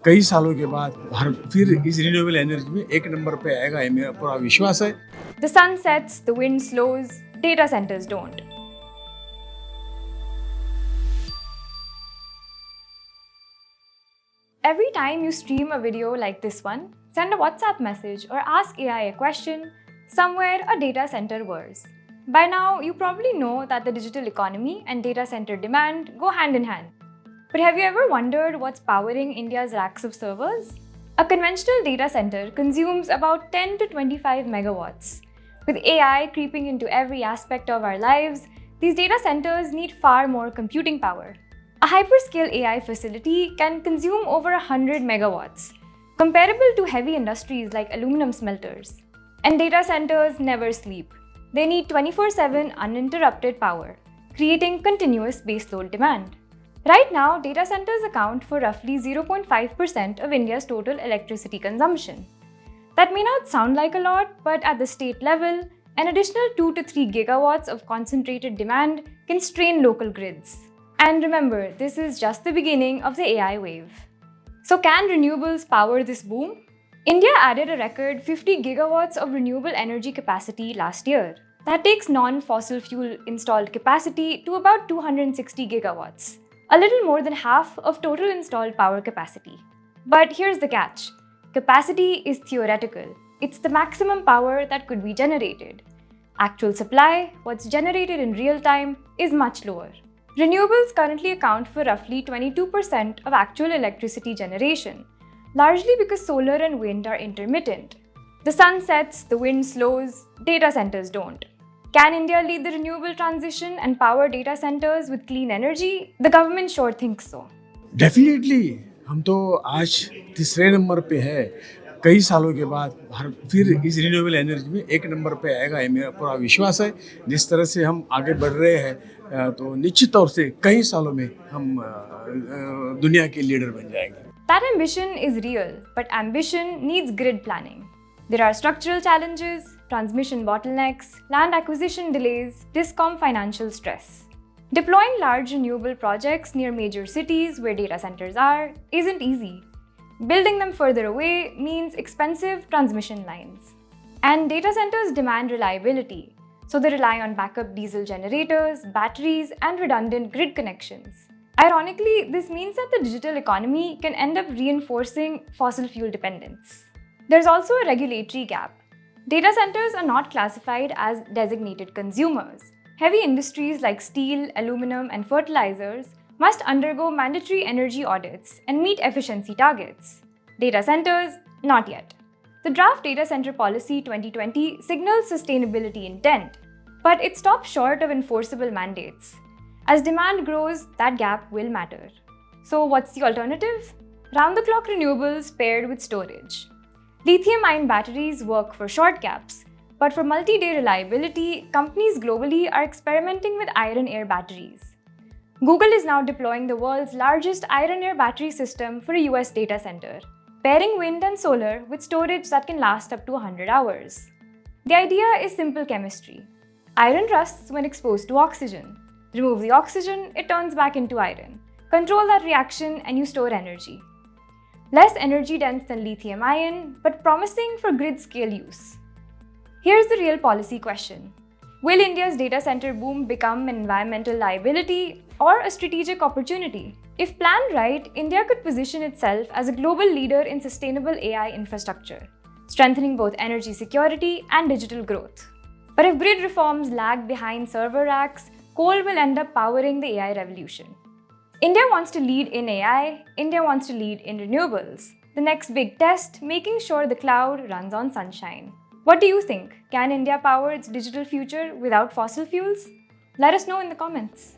कई सालों के बाद भारत फिर इस रिन्यूएबल एनर्जी में एक नंबर पे आएगा, ये मेरा पूरा विश्वास है। The sun sets, the wind slows, data centers don't. Every time you stream a video like this one, send a WhatsApp message or ask AI a question, somewhere a data center whirs. By now, you probably know that the digital economy and data center demand go hand in hand. But have you ever wondered what's powering India's racks of servers? A conventional data center consumes about 10 to 25 megawatts. With AI creeping into every aspect of our lives, these data centers need far more computing power. A hyperscale AI facility can consume over 100 megawatts, comparable to heavy industries like aluminum smelters. And data centers never sleep. They need 24/7 uninterrupted power, creating continuous baseload demand. Right now, data centers account for roughly 0.5% of India's total electricity consumption. That may not sound like a lot, but at the state level, an additional 2 to 3 gigawatts of concentrated demand can strain local grids. And remember, this is just the beginning of the AI wave. So, can renewables power this boom? India added a record 50 gigawatts of renewable energy capacity last year. That takes non-fossil fuel installed capacity to about 260 gigawatts, a little more than half of total installed power capacity. But here's the catch. Capacity is theoretical. It's the maximum power that could be generated. Actual supply, what's generated in real time, is much lower. Renewables currently account for roughly 22% of actual electricity generation, largely because solar and wind are intermittent. The sun sets, the wind slows, data centers don't. Can India lead the renewable transition and power data centers with clean energy? The government sure thinks so. Definitely हम तो आज तीसरे number पे है। कई सालों के बाद भारत फिर इस रिन्यूएबल एनर्जी में एक नंबर पे आएगा, ये मेरा पूरा विश्वास है। जिस तरह से हम आगे बढ़ रहे हैं तो निश्चित तौर से कई सालों में हम दुनिया के लीडर बन जाएंगे। That ambition is real, but ambition needs grid planning. There are structural challenges, transmission bottlenecks, land acquisition delays, DISCOM financial stress. Deploying large renewable projects near major cities where data centers are isn't easy. Building them further away means expensive transmission lines. And data centers demand reliability, so they rely on backup diesel generators, batteries, and redundant grid connections. Ironically, this means that the digital economy can end up reinforcing fossil fuel dependence. There's also a regulatory gap. Data centers are not classified as designated consumers. Heavy industries like steel, aluminum, and fertilizers must undergo mandatory energy audits and meet efficiency targets. Data centers, not yet. The draft Data Center Policy 2020 signals sustainability intent, but it stops short of enforceable mandates. As demand grows, that gap will matter. So, what's the alternative? Round-the-clock renewables paired with storage. Lithium-ion batteries work for short gaps, but for multi-day reliability, companies globally are experimenting with iron-air batteries. Google is now deploying the world's largest iron-air battery system for a US data center, pairing wind and solar with storage that can last up to 100 hours. The idea is simple chemistry. Iron rusts when exposed to oxygen. Remove the oxygen, it turns back into iron. Control that reaction and you store energy. Less energy dense than lithium ion, but promising for grid scale use. Here's the real policy question. Will India's data center boom become an environmental liability or a strategic opportunity? If planned right, India could position itself as a global leader in sustainable AI infrastructure, strengthening both energy security and digital growth. But if grid reforms lag behind server racks, coal will end up powering the AI revolution. India wants to lead in AI, India wants to lead in renewables. The next big test, making sure the cloud runs on sunshine. What do you think? Can India power its digital future without fossil fuels? Let us know in the comments.